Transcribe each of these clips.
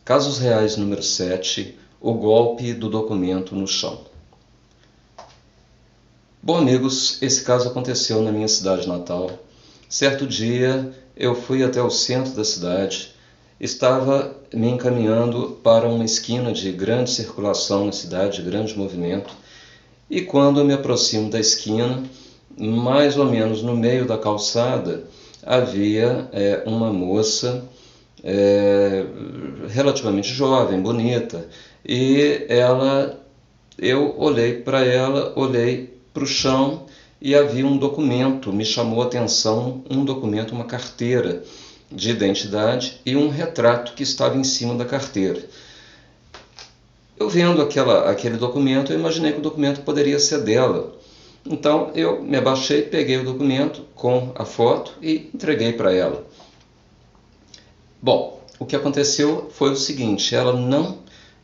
Casos reais número 7, o golpe do documento no chão. Bom, amigos, esse caso aconteceu na minha cidade natal. Certo dia, eu fui até o centro da cidade, estava me encaminhando para uma esquina de grande circulação na cidade, de grande movimento, e quando eu me aproximo da esquina, mais ou menos no meio da calçada, havia uma moça relativamente jovem, bonita, e eu olhei para ela, olhei para o chão e havia um documento, me chamou a atenção um documento, uma carteira de identidade e um retrato que estava em cima da carteira. Eu vendo aquele documento, eu imaginei que o documento poderia ser dela. Então eu me abaixei, peguei o documento com a foto e entreguei para ela. Bom, o que aconteceu foi o seguinte, ela não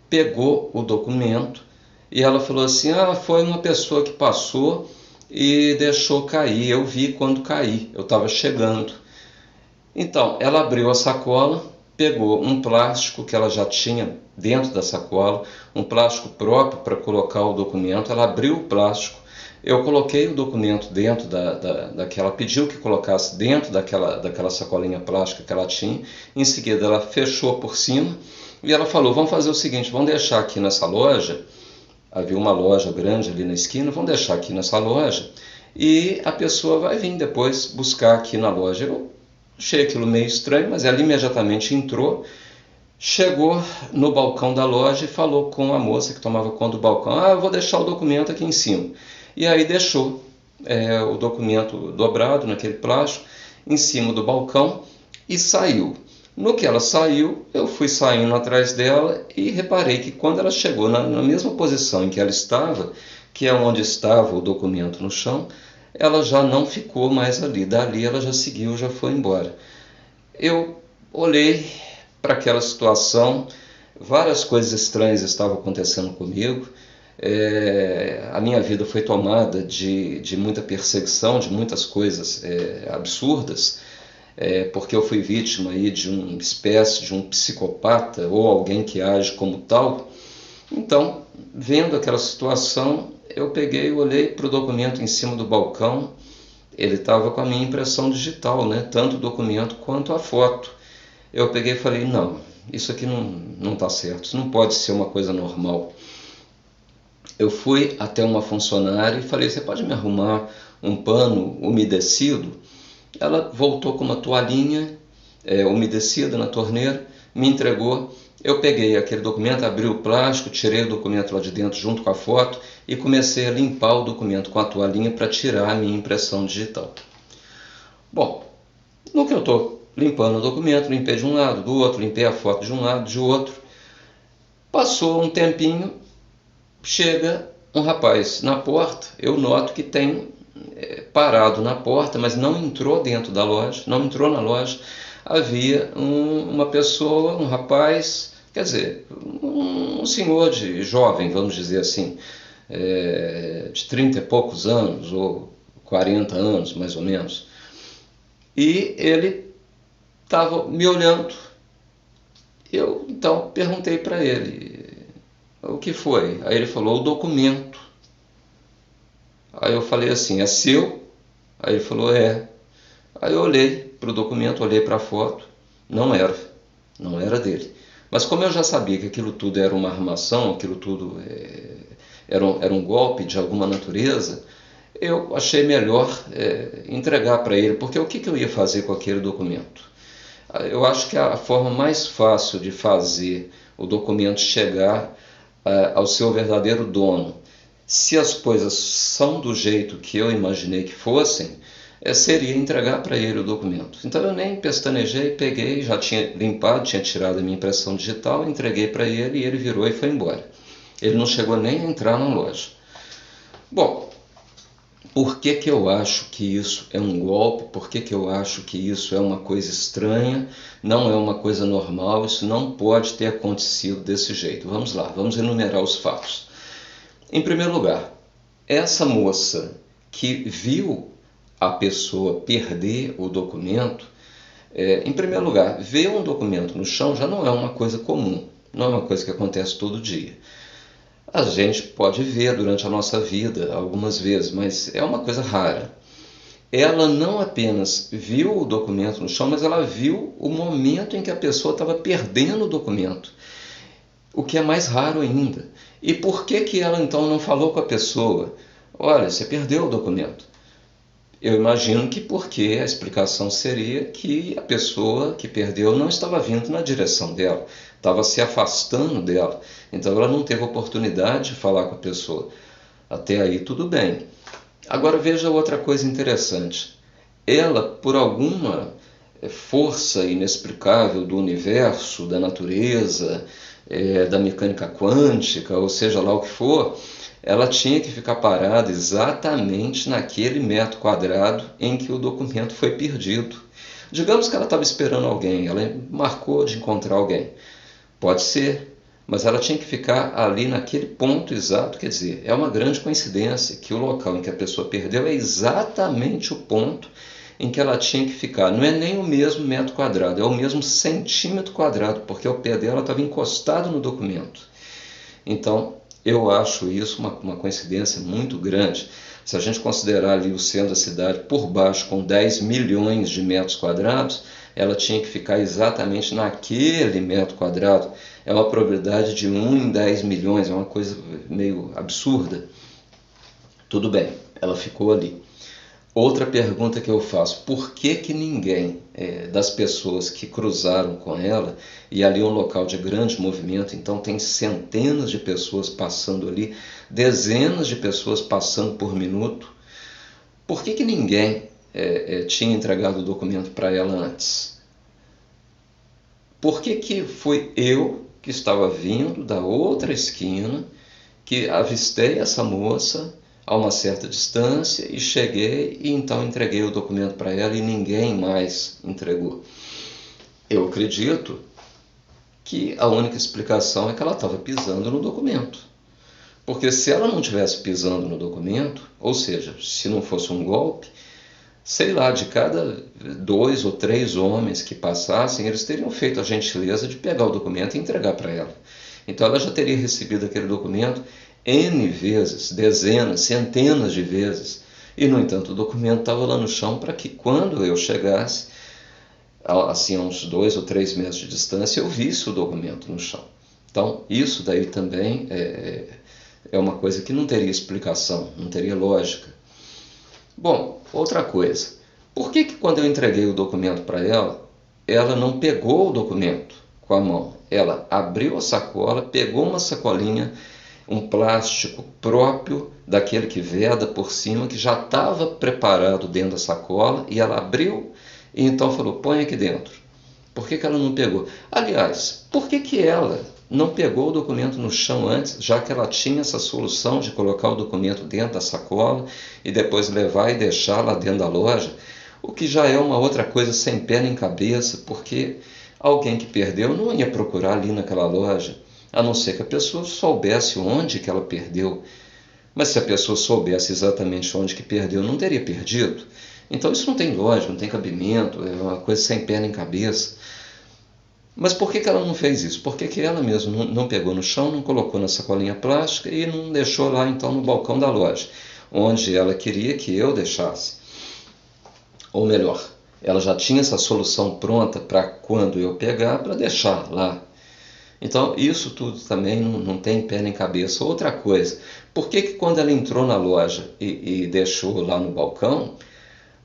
pegou o documento e ela falou assim, foi uma pessoa que passou e deixou cair, eu vi quando caí, eu estava chegando. Então, ela abriu a sacola, pegou um plástico que ela já tinha dentro da sacola, um plástico próprio para colocar o documento, ela abriu o plástico, eu coloquei o documento dentro daquela, pediu que colocasse dentro daquela sacolinha plástica que ela tinha, em seguida ela fechou por cima e ela falou, vamos fazer o seguinte, vamos deixar aqui nessa loja, havia uma loja grande ali na esquina, vamos deixar aqui nessa loja e a pessoa vai vir depois buscar aqui na loja. Eu achei aquilo meio estranho, mas ela imediatamente entrou, chegou no balcão da loja e falou com a moça que tomava conta do balcão, eu vou deixar o documento aqui em cima. E aí deixou o documento dobrado naquele plástico em cima do balcão e saiu. No que ela saiu, eu fui saindo atrás dela e reparei que quando ela chegou na mesma posição em que ela estava, que é onde estava o documento no chão, ela já não ficou mais ali. Dali ela já seguiu, já foi embora. Eu olhei para aquela situação, várias coisas estranhas estavam acontecendo comigo. A minha vida foi tomada de muita perseguição, de muitas coisas absurdas, porque eu fui vítima aí de uma espécie de um psicopata ou alguém que age como tal. Então, vendo aquela situação, eu peguei e olhei para o documento em cima do balcão, ele estava com a minha impressão digital, né? Tanto o documento quanto a foto. Eu peguei e falei, não, isso aqui não está certo, isso não pode ser uma coisa normal. Eu fui até uma funcionária e falei, você pode me arrumar um pano umedecido? Ela voltou com uma toalhinha umedecida na torneira, me entregou. Eu peguei aquele documento, abri o plástico, tirei o documento lá de dentro junto com a foto e comecei a limpar o documento com a toalhinha para tirar a minha impressão digital. Bom, no que eu estou limpando o documento, limpei de um lado, do outro, limpei a foto de um lado, de outro. Passou um tempinho, chega um rapaz na porta, eu noto que tem parado na porta, mas não entrou dentro da loja, não entrou na loja. Havia uma pessoa, um rapaz, quer dizer, um senhor jovem, vamos dizer assim, de 30 e poucos anos, ou 40 anos, mais ou menos. E ele estava me olhando. Eu, então, perguntei para ele, o que foi? Aí ele falou, o documento. Aí eu falei assim, é seu? Aí ele falou, é. Aí eu olhei para o documento, olhei para a foto, não era dele. Mas como eu já sabia que aquilo tudo era uma armação, aquilo tudo era um golpe de alguma natureza, eu achei melhor entregar para ele, porque o que eu ia fazer com aquele documento? Eu acho que a forma mais fácil de fazer o documento chegar ao seu verdadeiro dono, se as coisas são do jeito que eu imaginei que fossem, seria entregar para ele o documento. Então eu nem pestanejei, peguei, já tinha limpado, tinha tirado a minha impressão digital, entreguei para ele e ele virou e foi embora. Ele não chegou nem a entrar na loja. Bom, por que eu acho que isso é um golpe? Por que eu acho que isso é uma coisa estranha? Não é uma coisa normal, isso não pode ter acontecido desse jeito. Vamos lá, vamos enumerar os fatos. Em primeiro lugar, essa moça que viu a pessoa perder o documento, em primeiro lugar, ver um documento no chão já não é uma coisa comum. não é uma coisa que acontece todo dia. A gente pode ver durante a nossa vida algumas vezes, mas é uma coisa rara. Ela não apenas viu o documento no chão, mas ela viu o momento em que a pessoa estava perdendo o documento, o que é mais raro ainda. E por que ela então não falou com a pessoa? Olha, você perdeu o documento. Eu imagino que porque a explicação seria que a pessoa que perdeu não estava vindo na direção dela, estava se afastando dela. Então ela não teve oportunidade de falar com a pessoa. Até aí tudo bem. Agora veja outra coisa interessante. Ela, por alguma força inexplicável do universo, da natureza, da mecânica quântica, ou seja lá o que for, ela tinha que ficar parada exatamente naquele metro quadrado em que o documento foi perdido. Digamos que ela estava esperando alguém, ela marcou de encontrar alguém. Pode ser, mas ela tinha que ficar ali naquele ponto exato. Quer dizer, é uma grande coincidência que o local em que a pessoa perdeu é exatamente o ponto em que ela tinha que ficar. Não é nem o mesmo metro quadrado, é o mesmo centímetro quadrado, porque o pé dela estava encostado no documento. Então, eu acho isso uma coincidência muito grande. Se a gente considerar ali o centro da cidade por baixo com 10 milhões de metros quadrados, ela tinha que ficar exatamente naquele metro quadrado. É uma probabilidade de 1 em 10 milhões, é uma coisa meio absurda. Tudo bem, ela ficou ali. Outra pergunta que eu faço, por que ninguém das pessoas que cruzaram com ela, e ali é um local de grande movimento, então tem centenas de pessoas passando ali, dezenas de pessoas passando por minuto, por que ninguém tinha entregado o documento para ela antes? Por que foi eu que estava vindo da outra esquina, que avistei essa moça a uma certa distância e cheguei e então entreguei o documento para ela e ninguém mais entregou? Eu acredito que a única explicação é que ela estava pisando no documento. Porque se ela não estivesse pisando no documento, ou seja, se não fosse um golpe, sei lá, de cada 2 ou 3 homens que passassem, eles teriam feito a gentileza de pegar o documento e entregar para ela. Então ela já teria recebido aquele documento N vezes, dezenas, centenas de vezes. E, no entanto, o documento estava lá no chão para que, quando eu chegasse, assim, a uns 2 ou 3 metros de distância, eu visse o documento no chão. Então, isso daí também é uma coisa que não teria explicação, não teria lógica. Bom, outra coisa. Por que quando eu entreguei o documento para ela, ela não pegou o documento com a mão? Ela abriu a sacola, pegou uma sacolinha, um plástico próprio daquele que veda por cima, que já estava preparado dentro da sacola, e ela abriu e então falou, põe aqui dentro. Por que ela não pegou? Aliás, por que ela não pegou o documento no chão antes, já que ela tinha essa solução de colocar o documento dentro da sacola e depois levar e deixar lá dentro da loja, o que já é uma outra coisa sem pé nem cabeça, porque alguém que perdeu não ia procurar ali naquela loja, a não ser que a pessoa soubesse onde que ela perdeu. Mas se a pessoa soubesse exatamente onde que perdeu, não teria perdido. Então isso não tem lógica, não tem cabimento, é uma coisa sem pé nem cabeça. Mas por que ela não fez isso? Por que ela mesma não pegou no chão, não colocou na sacolinha plástica e não deixou lá então no balcão da loja, onde ela queria que eu deixasse? Ou melhor, ela já tinha essa solução pronta para quando eu pegar, para deixar lá. Então, isso tudo também não tem pé nem cabeça. Outra coisa, por que quando ela entrou na loja e deixou lá no balcão,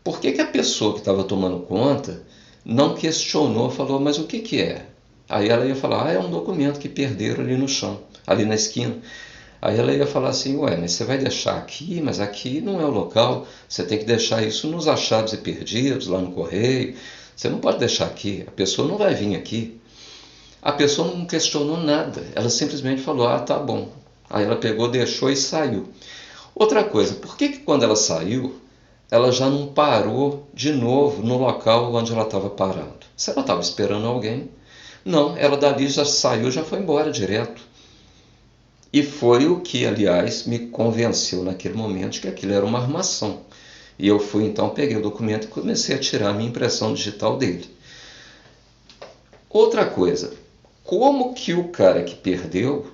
por que a pessoa que estava tomando conta não questionou, falou, mas o que é? Aí ela ia falar, é um documento que perderam ali no chão, ali na esquina. Aí ela ia falar assim, ué, mas você vai deixar aqui, mas aqui não é o local, você tem que deixar isso nos achados e perdidos, lá no correio, você não pode deixar aqui, a pessoa não vai vir aqui. A pessoa não questionou nada, ela simplesmente falou, ah, tá bom. Aí ela pegou, deixou e saiu. Outra coisa, por que quando ela saiu, ela já não parou de novo no local onde ela estava parando? Se ela estava esperando alguém, não, ela dali já saiu, já foi embora direto. E foi o que, aliás, me convenceu naquele momento de que aquilo era uma armação. E eu fui, então, peguei o documento e comecei a tirar a minha impressão digital dele. Outra coisa, como que o cara que perdeu,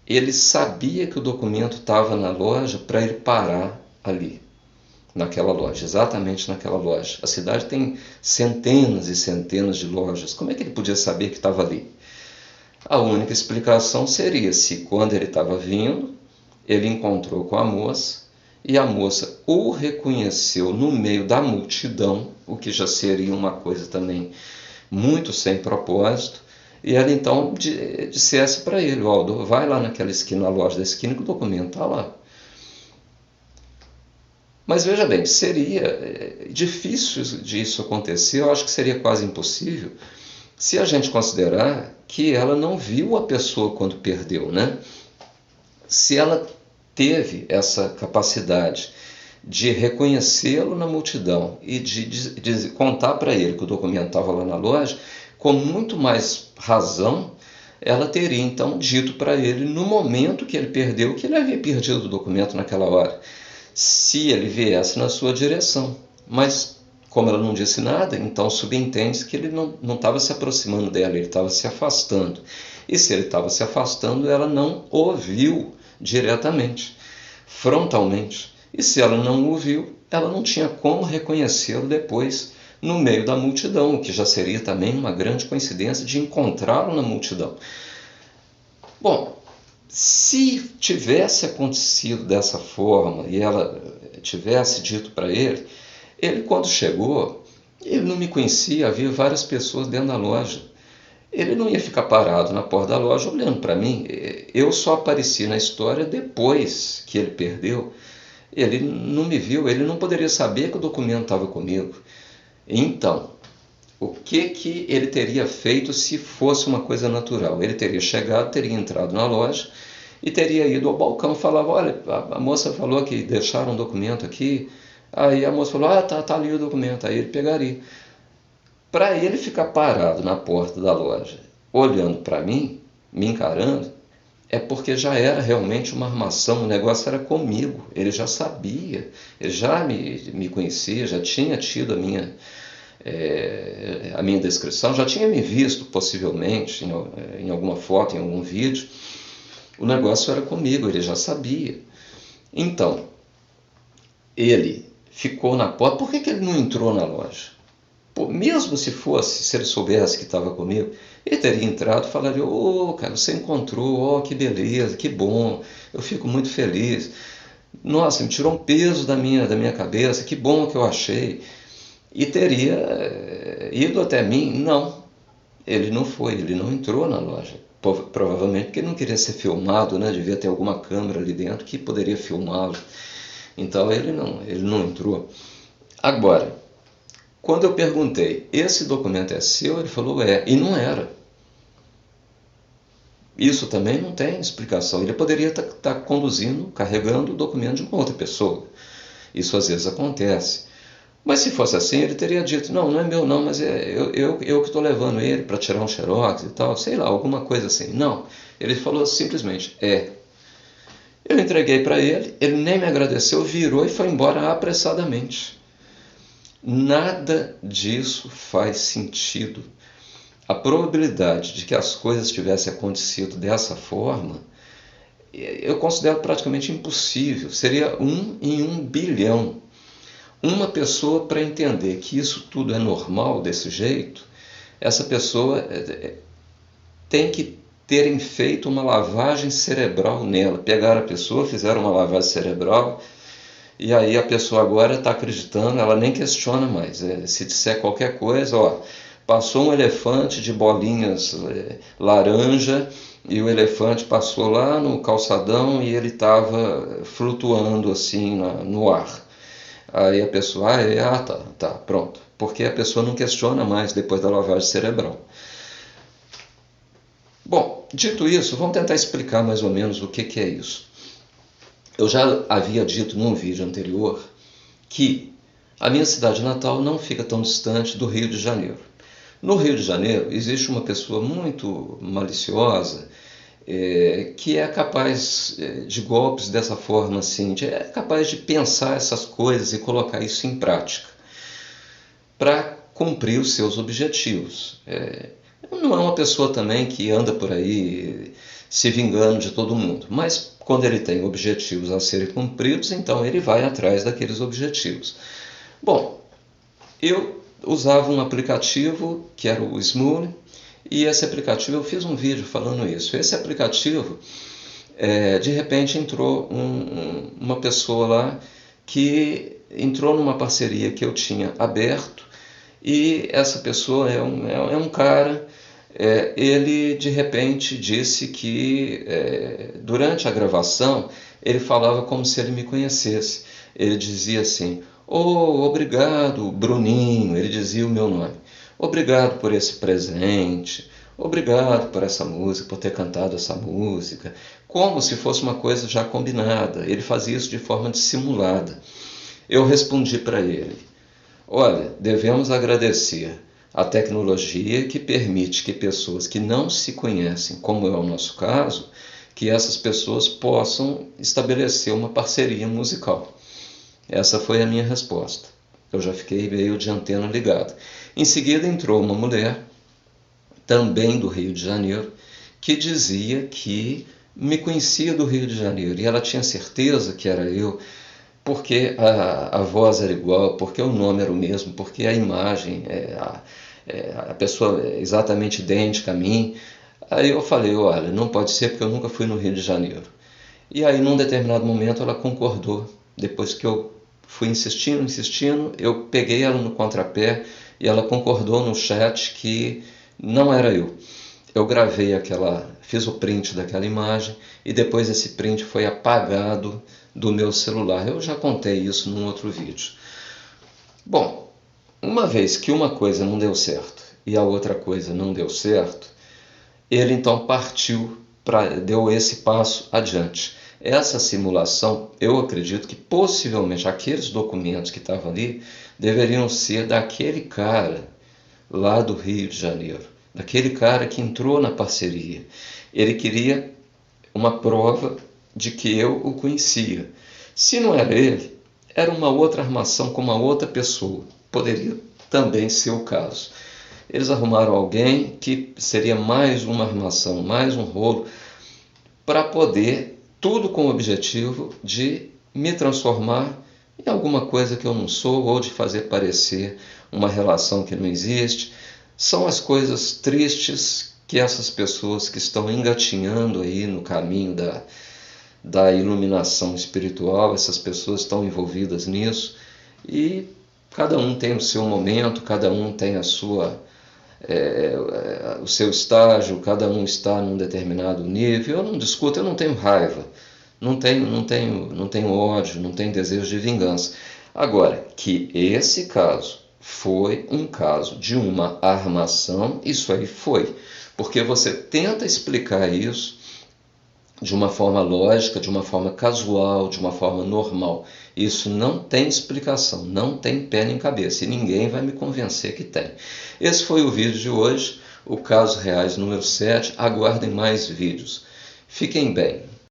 ele sabia que o documento estava na loja para ele parar ali, naquela loja, exatamente naquela loja. A cidade tem centenas e centenas de lojas. Como é que ele podia saber que estava ali? A única explicação seria se quando ele estava vindo, ele encontrou com a moça e a moça o reconheceu no meio da multidão, o que já seria uma coisa também muito sem propósito, e ela então dissesse para ele: Aldo, vai lá naquela esquina, na loja da esquina, que o documento está lá. Mas veja bem, seria difícil disso acontecer, eu acho que seria quase impossível, se a gente considerar que ela não viu a pessoa quando perdeu, né? Se ela teve essa capacidade de reconhecê-lo na multidão e de contar para ele que o documento estava lá na loja, com muito mais razão, ela teria então dito para ele, no momento que ele perdeu, que ele havia perdido o documento naquela hora, se ele viesse na sua direção. Mas, como ela não disse nada, então subentende-se que ele não estava se aproximando dela, ele estava se afastando. E se ele estava se afastando, ela não ouviu diretamente, frontalmente. E se ela não o viu, ela não tinha como reconhecê-lo depois no meio da multidão, o que já seria também uma grande coincidência de encontrá-lo na multidão. Bom, se tivesse acontecido dessa forma e ela tivesse dito para ele, ele quando chegou, ele não me conhecia, havia várias pessoas dentro da loja. Ele não ia ficar parado na porta da loja olhando para mim. Eu só apareci na história depois que ele perdeu. Ele não me viu, ele não poderia saber que o documento estava comigo. Então, o que ele teria feito se fosse uma coisa natural? Ele teria chegado, teria entrado na loja e teria ido ao balcão e falava: olha, a moça falou que deixaram um documento aqui. Aí a moça falou: tá ali o documento. Aí ele pegaria. Para ele ficar parado na porta da loja, olhando para mim, me encarando, é porque já era realmente uma armação, o negócio era comigo, ele já sabia, ele já me conhecia, já tinha tido a minha descrição, já tinha me visto possivelmente em alguma foto, em algum vídeo. O negócio era comigo, ele já sabia. Então, ele ficou na porta. Por que ele não entrou na loja? Pô, mesmo se ele soubesse que estava comigo, ele teria entrado e falaria: cara, você encontrou, que beleza, que bom, eu fico muito feliz. Nossa, me tirou um peso da minha cabeça, que bom que eu achei. E teria ido até mim. Não, ele não foi, ele não entrou na loja. Provavelmente porque ele não queria ser filmado, né? Devia ter alguma câmera ali dentro que poderia filmá-lo. Então ele não entrou. Agora, quando eu perguntei: esse documento é seu? Ele falou: é. E não era. Isso também não tem explicação. Ele poderia estar conduzindo, carregando o documento de uma outra pessoa. Isso às vezes acontece. Mas se fosse assim, ele teria dito: não é meu não, mas eu que estou levando ele para tirar um xerox e tal, sei lá, alguma coisa assim. Não, ele falou simplesmente: é. Eu entreguei para ele, ele nem me agradeceu, virou e foi embora apressadamente. Nada disso faz sentido. A probabilidade de que as coisas tivessem acontecido dessa forma, eu considero praticamente impossível. Seria 1 em 1 bilhão. Uma pessoa, para entender que isso tudo é normal desse jeito, essa pessoa tem que terem feito uma lavagem cerebral nela. Pegaram a pessoa, fizeram uma lavagem cerebral, e aí a pessoa agora está acreditando, ela nem questiona mais. Se disser qualquer coisa, passou um elefante de bolinhas laranja, e o elefante passou lá no calçadão e ele estava flutuando assim no ar. Aí a pessoa, tá, pronto. Porque a pessoa não questiona mais depois da lavagem cerebral. Bom, dito isso, vamos tentar explicar mais ou menos o que é isso. Eu já havia dito num vídeo anterior que a minha cidade natal não fica tão distante do Rio de Janeiro. No Rio de Janeiro existe uma pessoa muito maliciosa que é capaz de golpes dessa forma assim, é capaz de pensar essas coisas e colocar isso em prática para cumprir os seus objetivos. Não é uma pessoa também que anda por aí se vingando de todo mundo, mas quando ele tem objetivos a serem cumpridos, então ele vai atrás daqueles objetivos. Bom, eu usava um aplicativo que era o Smule, e esse aplicativo, eu fiz um vídeo falando isso. Esse aplicativo, de repente entrou uma pessoa lá que entrou numa parceria que eu tinha aberto, e essa pessoa é um cara, ele de repente disse que durante a gravação ele falava como se ele me conhecesse. Ele dizia assim: "Oh, obrigado, Bruninho", ele dizia o meu nome. "Obrigado por esse presente, obrigado por essa música, por ter cantado essa música", como se fosse uma coisa já combinada. Ele fazia isso de forma dissimulada. Eu respondi para ele: "Olha, devemos agradecer a tecnologia que permite que pessoas que não se conhecem, como é o nosso caso, que essas pessoas possam estabelecer uma parceria musical". Essa foi a minha resposta. Eu já fiquei meio de antena ligada. Em seguida entrou uma mulher, também do Rio de Janeiro, que dizia que me conhecia do Rio de Janeiro, e ela tinha certeza que era eu, porque a voz era igual, porque o nome era o mesmo, porque a imagem, a pessoa é exatamente idêntica a mim. Aí eu falei: "Olha, não pode ser, porque eu nunca fui no Rio de Janeiro". E aí, num determinado momento, ela concordou. Depois que eu fui insistindo, eu peguei ela no contrapé e ela concordou no chat que não era eu. Eu gravei fiz o print daquela imagem, e depois esse print foi apagado do meu celular. Eu já contei isso num outro vídeo. Bom, uma vez que uma coisa não deu certo e a outra coisa não deu certo, ele então deu esse passo adiante. Essa simulação, eu acredito que possivelmente aqueles documentos que estavam ali deveriam ser daquele cara lá do Rio de Janeiro, daquele cara que entrou na parceria. Ele queria uma prova de que eu o conhecia. Se não era ele, era uma outra armação com uma outra pessoa. Poderia também ser o caso. Eles arrumaram alguém que seria mais uma armação, mais um rolo, para poder, tudo com o objetivo de me transformar em alguma coisa que eu não sou, ou de fazer parecer uma relação que não existe. São as coisas tristes que essas pessoas que estão engatinhando aí no caminho da iluminação espiritual, essas pessoas estão envolvidas nisso, e cada um tem o seu momento, cada um tem o seu estágio, cada um está num determinado nível. Eu não discuto, eu não tenho raiva, não tenho ódio, não tenho desejo de vingança. Agora, que esse caso foi um caso de uma armação, isso aí foi, porque você tenta explicar isso de uma forma lógica, de uma forma casual, de uma forma normal. Isso não tem explicação, não tem pé nem cabeça, e ninguém vai me convencer que tem. Esse foi o vídeo de hoje, o Casos Reais número 7. Aguardem mais vídeos. Fiquem bem.